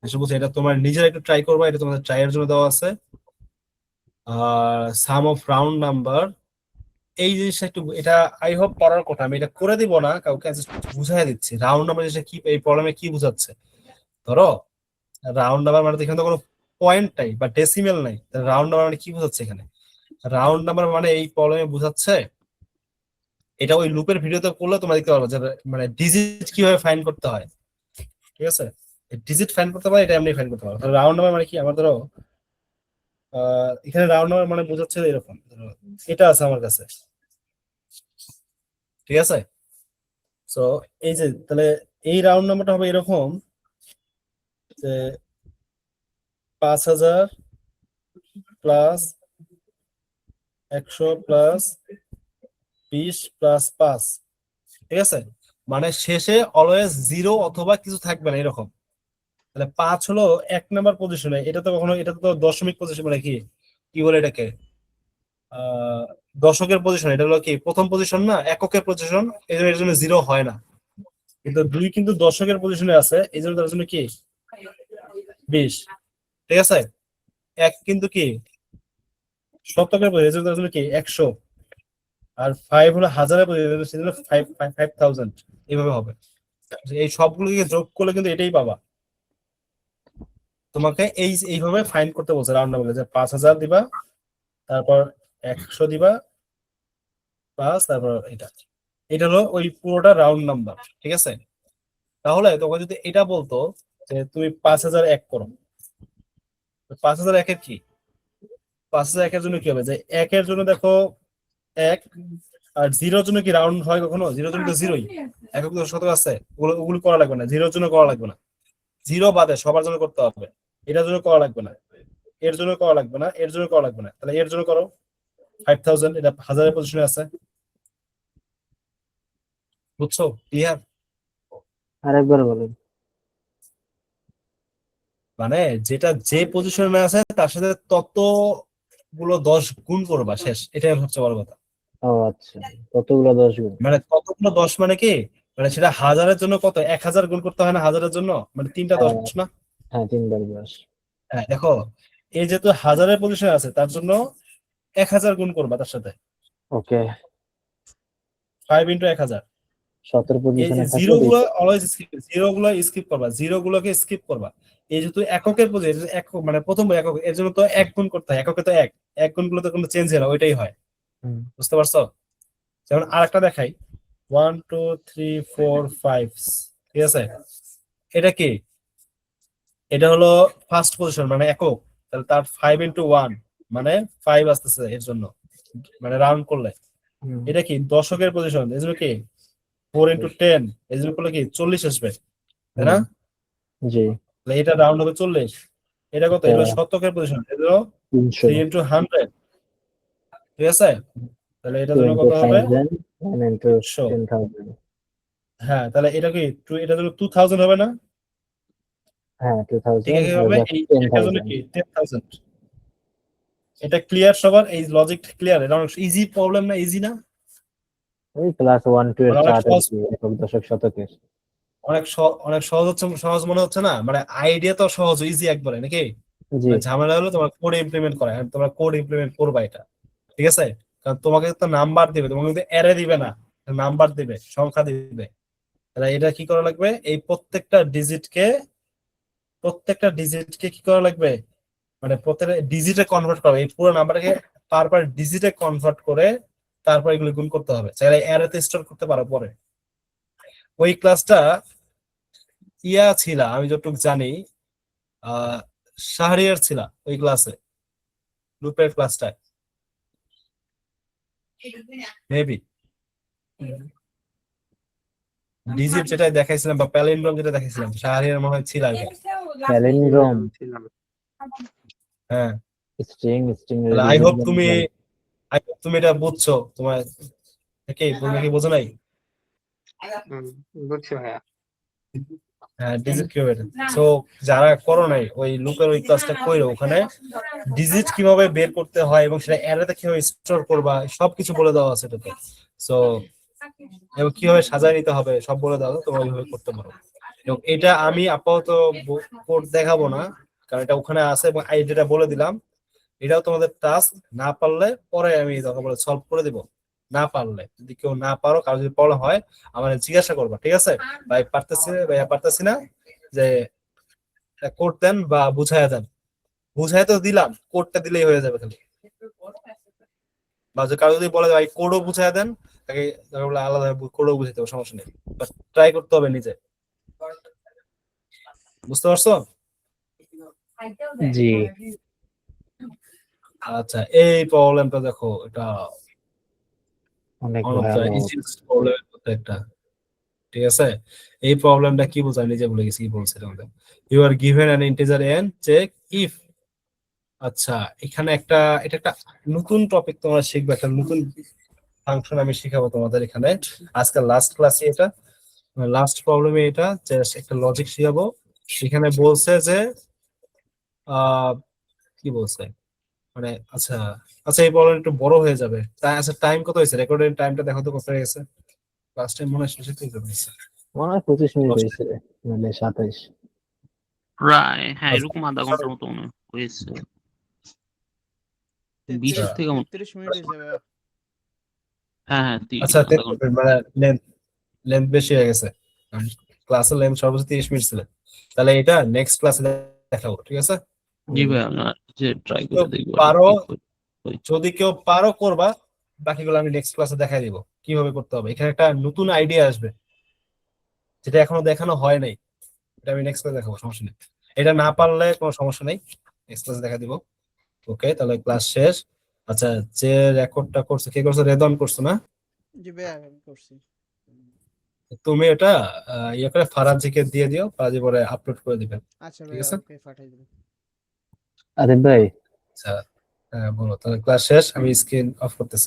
Speaker 2: এসব বলছি, এটা তোমার নিজেরা একটু ট্রাই করবা, এটা তোমাদের ট্রাই এর জন্য দেওয়া আছে। আর সাম অফ রাউন্ড নাম্বার, এই জিনিসটা একটু, এটা আই হোপ পড়ার কথা, আমি এটা করে দিব না কাউকে, just বুঝাই দিচ্ছি রাউন্ড নাম্বার জিনিসটা কি, এই প্রবলেমে কি বুঝাচ্ছে। ধরো রাউন্ড নাম্বার মানে তো এখানে তো কোনো পয়েন্ট নাই বা ডেসিমেল নাই, রাউন্ড নাম্বার মানে কি বোঝাচ্ছে এখানে? রাউন্ড নাম্বার মানে এই প্রবলেমে বুঝাচ্ছে, এটা ওই লুপের ভিডিওতে করলে তোমরা দেখতে পারবে যে মানে ডিজিট কিভাবে ফাইন্ড করতে হয়, ঠিক আছে? ডিজিট ফাইন্ড করতে পারে, এটা এমনি ফাইন্ড করতে পারো। রাউন্ড নাম্বার মানে কি, আমার ধরো এখানে রাউন্ড নাম্বার মানে বোঝাচ্ছে যে এরকম, ধরো এটা আছে আমার কাছে, ঠিক আছে? সো এই যে তাহলে এই রাউন্ড নাম্বারটা হবে এরকম যে 5,000 প্লাস 100 প্লাস 20 প্লাস 5, ঠিক আছে? মানে শেষে অলওয়েজ 0 অথবা কিছু থাকবে না এরকম। তাহলে 5 হলো 1 নাম্বার পজিশনে, এটা তো কখনো, এটা তো দশমিক পজিশন, মানে কি কি বলে এটাকে, আহ দশকের পজিশন, এটা হলো কি প্রথম পজিশন না, এককের পজিশন, এর জন্য 0 হয় না। কিন্তু 2 কিন্তু দশকের পজিশনে আছে, এই জন্য তার জন্য কি 20, ঠিক আছে? 1 কিন্তু কি শতকের পজিশন, এই জন্য তার জন্য কি 100। আর 5 হলো হাজারের পজিশন, সেজন্য 5,000, এইভাবে হবে। এই সবগুলোকে যোগ করলে কিন্তু এটাই পাবা। তোমাকে এইভাবে ফাইন্ড করতে বলছে রাউন্ড নাম্বার, যে 5,000 দিবা, তারপর 100 দিবা, প্লাস তারপর এটা, এটা হলো ওই পুরোটা রাউন্ড নাম্বার, ঠিক আছে? তাহলে তোমাকে যদি এটা বলতো যে তুমি 5,000 এক করো, 5,000 একের কি, 5,000 একের জন্য কি হবে, যে একের জন্য দেখো 1, আর 0-র জন্য কি রাউন্ড হয় কখনো? 0-র জন্য তো 0ই, একক তো শতক আছে, ওগুলো ওগুলো করা লাগবে না, 0-র জন্য করা লাগবে না, 0 বাদে সবার জন্য করতে হবে। এটার জন্য করা লাগবে না, এর জন্য করা লাগবে না, এর জন্য করা লাগবে না, তাহলে এর জন্য করো 5,000, এটা হাজারের পজিশনে আছে। বুঝছো? ক্লিয়ার?
Speaker 3: আরেকবার বলেন।
Speaker 2: মানে যেটা যে পজিশনে আছে তার সাথে তত গুলো 10 গুণ করবা, শেষ, এটাই হচ্ছে বড় কথা।
Speaker 3: ও আচ্ছা, কতগুলো 10 গুণ?
Speaker 2: মানে কতগুলো 10 মানে কি, মানে সেটা হাজারের জন্য কত 1,000 গুণ করতে হয় না, হাজারের জন্য মানে 3টা 10
Speaker 3: হ্যাঁ,
Speaker 2: না।
Speaker 3: হ্যাঁ, 3 বার 10।
Speaker 2: হ্যাঁ দেখো, এই যেহেতু হাজারের পজিশনে আছে তার জন্য 1,000 গুণ করবা তার সাথে,
Speaker 3: ওকে।
Speaker 2: 5 ইন্টু 1,000।
Speaker 3: 17
Speaker 2: এই
Speaker 3: পজিশনে থাকলে
Speaker 2: জিরো গুলো
Speaker 3: 20।
Speaker 2: অলওয়েজ স্কিপ, জিরো গুলো স্কিপ করবা, জিরো গুলোকে স্কিপ করবা, এই যেহেতু এককের প্রতি একক মানে প্রথম একক, এর জন্য তো এক গুণ করতে হয়, এককে তো এক গুণ গুলো তো কোনো চেঞ্জ হয় না, ওইটাই হয়।
Speaker 3: হুম।
Speaker 2: বুঝতে পারছো? যেমন আরেকটা দেখাই, 1 2 3 4 5, ঠিক আছে? এটা কি? এটা হলো ফার্স্ট পজিশন মানে একক, তাহলে তার 5 into 1 মানে 5 আসতেছে এর জন্য, মানে রাউন্ড করলে।
Speaker 3: হুম।
Speaker 2: এটা কি দশকের পজিশন, এর জন্য কি 4 into 10, এর জন্য করলে কি 40 আসবে, তাই না?
Speaker 3: জি।
Speaker 2: তাহলে এটা রাউন্ড হবে 40। এটা কত? এটা শতকের পজিশন, এর জন্য
Speaker 3: 300,
Speaker 2: 3 into 100, ঠিক আছে? তাহলে এটার
Speaker 3: 2
Speaker 2: জন্য
Speaker 3: into
Speaker 2: কত হবে?
Speaker 3: 1000, 1 into
Speaker 2: 100।
Speaker 3: 10,000.
Speaker 2: হ্যাঁ, তাহলে এটা কি এটার জন্য 2000 হবে না?
Speaker 3: হ্যাঁ,
Speaker 2: ঠিক
Speaker 3: 2000
Speaker 2: আছে,
Speaker 3: আর
Speaker 2: হবে
Speaker 3: just
Speaker 2: এটার জন্য
Speaker 3: 10,000.
Speaker 2: কি 10,000। এটা ক্লিয়ার সবার? এই লজিক ক্লিয়ার? এটা অনেক ইজি প্রবলেম না? ইজি না?
Speaker 3: ওই ক্লাস 1-2 এর
Speaker 2: মানে অনেক
Speaker 3: চার্ট আর
Speaker 2: সহজ,
Speaker 3: কি, একক দশক শতকের।
Speaker 2: অনেক সহজ হচ্ছে, সহজ মনে হচ্ছে না? মানে আইডিয়া তো সহজ, ইজি একবারে নাকি?
Speaker 3: জি।
Speaker 2: ঝামেলা হলো তোমার কোড ইমপ্লিমেন্ট করা, তোমরা কোড ইমপ্লিমেন্ট করবা এটা, ঠিক আছে? কারণ তোমাকে তো নাম্বার দিবে, তোমাকে কিন্তু অ্যারে দিবে না, নাম্বার দিবে, সংখ্যা দিবে। তাহলে এটা কি করা লাগবে? এই প্রত্যেকটা ডিজিটকে কি করা লাগবে? মানে প্রত্যেকটা ডিজিটে কনভার্ট করা হবে, এই পুরো নাম্বারটাকে বারবার ডিজিটে কনভার্ট করে তারপর এগুলো গুণ করতে হবে। চাইলে অ্যারেতে স্টোর করতে পারো পরে। ওই ক্লাসটা ছিল, আমি যতটুকু জানি আহ শাহরিয়ার ছিল ওই ক্লাসে, গ্রুপের ক্লাসটায় মেবি। ডিজিট যেটা দেখাইছিলাম বা প্যালিন্ড্রোম যেটা দেখাইছিলাম, শাহরিয়ার মনে হয় ছিল আগে।
Speaker 3: প্যালিন্ড্রোম,
Speaker 2: হ্যাঁ,
Speaker 3: স্ট্রিং
Speaker 2: তাহলে আই হোপ তুমি এটা বুঝছো। তোমার কি বোঝো নাই?
Speaker 4: বুঝছি ভাইয়া।
Speaker 2: হ্যাঁ, ডিজিট কিভাবে, সো যারা করো নাই ওই লুপের ওই ক্লাসটা কইরো, ওখানে ডিজিট কিভাবে বের করতে হয় এবং সেটা অ্যারেতে কিভাবে স্টোর করবা সবকিছু বলে দেওয়া আছে এটাতে। সো এবং কিভাবে সাজায় নিতে হবে সব বলে দেওয়া আছে, তোমরা ওইভাবে করতে পারো। এবং এটা আমি আপাতত কোড দেখাবো না, কারণ এটা ওখানে আছে এবং যেটা বলে দিলাম এটাও তোমাদের টাস্ক। না পারলে পরে আমি দরকার বলে সলভ করে দিব। না পারলে, যদি কেউ না পারো, কারো যদি প্রবলেম হয় আমার জিজ্ঞাসা করবা, ঠিক আছে? ভাই পারতেছি না, যে কোড দেন বা বুঝাইয়া দেন। বুঝাই তো দিলাম, কোডটা দিলেই হয়ে যাবে খালি। বা যে কারো যদি বলে ভাই কোডও বুঝাইয়া দেন, তাকে আলাদা কোডও বুঝাইতে হবে, সমস্যা নেই, ট্রাই করতে হবে নিজে। বুঝতে পারছো?
Speaker 3: জি।
Speaker 2: আচ্ছা, এই প্রবলেমটা দেখো, এটা
Speaker 3: অনেক
Speaker 2: one of the
Speaker 3: ভয়াবহ।
Speaker 2: easiest problem এর মধ্যে একটা, ঠিক আছে? এই প্রবলেমটা কি বোঝায় নিজে বলে গেছি, কি বলছে তোমাদের? You are given an integer N, check if. আচ্ছা, এখানে এটা একটা নতুন টপিক তোমরা শিখবে, একটা নতুন ফাংশন আমি শিখাবো তোমাদের এখানে। আজকে লাস্ট ক্লাসে এটা, লাস্ট প্রবলেমে এটা জাস্ট একটা লজিক শিখাবো। এখানে বলছে যে কি বলছে, মানে আচ্ছা আচ্ছা এই প্রবলেম একটু বড় হয়ে যাবে। তাই আচ্ছা, টাইম কত হয়েছে? রেকর্ডের টাইমটা দেখো তো কত হয়ে গেছে। লাস্ট টাইম মনে হয় শেষে থেকে হয়েছে
Speaker 3: মনে হয় 25 মিনিট হয়েছে, নাহলে 27।
Speaker 4: প্রায় হ্যাঁ,
Speaker 2: আচ্ছা,
Speaker 4: এরকম আধা ঘন্টার মতো মনে হয়েছে। 20
Speaker 2: আচ্ছা।
Speaker 4: থেকে
Speaker 1: 30 মিনিট হয়েছে ভাইয়া।
Speaker 4: হ্যাঁ হ্যাঁ,
Speaker 2: আচ্ছা,
Speaker 4: আধা ঘন্টা।
Speaker 2: মানে লেন্থ বেশি হয়ে গেছে, ক্লাসের লেন্থ সর্বোচ্চ 30 মিনিট ছিল। তাহলে এটা নেক্সট ক্লাসে দেখাবো, ঠিক আছে?
Speaker 4: জি ভাই, আপনার যে ট্রাই
Speaker 2: তো
Speaker 4: করে দেখবো আর
Speaker 2: পারো,
Speaker 4: কি করি।
Speaker 2: যদি কেউ পারো করবা, বাকিগুলো আমি নেক্সট ক্লাসে দেখাই দিব কিভাবে করতে হবে। এখানে একটা নতুন আইডিয়া আসবে যেটা এখনো দেখানো হয় নাই, এটা আমি নেক্সট ক্লাসে দেখাবো, সমস্যা নেই। এটা না পারলে কোনো সমস্যা নেই, নেক্সট ক্লাসে দেখা দিব। ওকে, তাহলে ক্লাস শেষ। আচ্ছা, যে রেকর্ডটা করছে, কে করছে? রেদন করছো না?
Speaker 1: জি ভাইয়া, আমি করছি।
Speaker 2: তুমি এটা ইয়ে করে ফারাজিকে দিয়ে দিও, ফারাজি পরে আপলোড করে দিবেন,
Speaker 1: আচ্ছা
Speaker 2: ঠিক
Speaker 1: ভাইয়া,
Speaker 2: আছে?
Speaker 1: ওকে পাঠাই দেবো।
Speaker 3: আরে ভাই,
Speaker 2: আচ্ছা, হ্যাঁ বলো। তাহলে ক্লাস শেষ, আমি স্ক্রিন অফ করতেছি।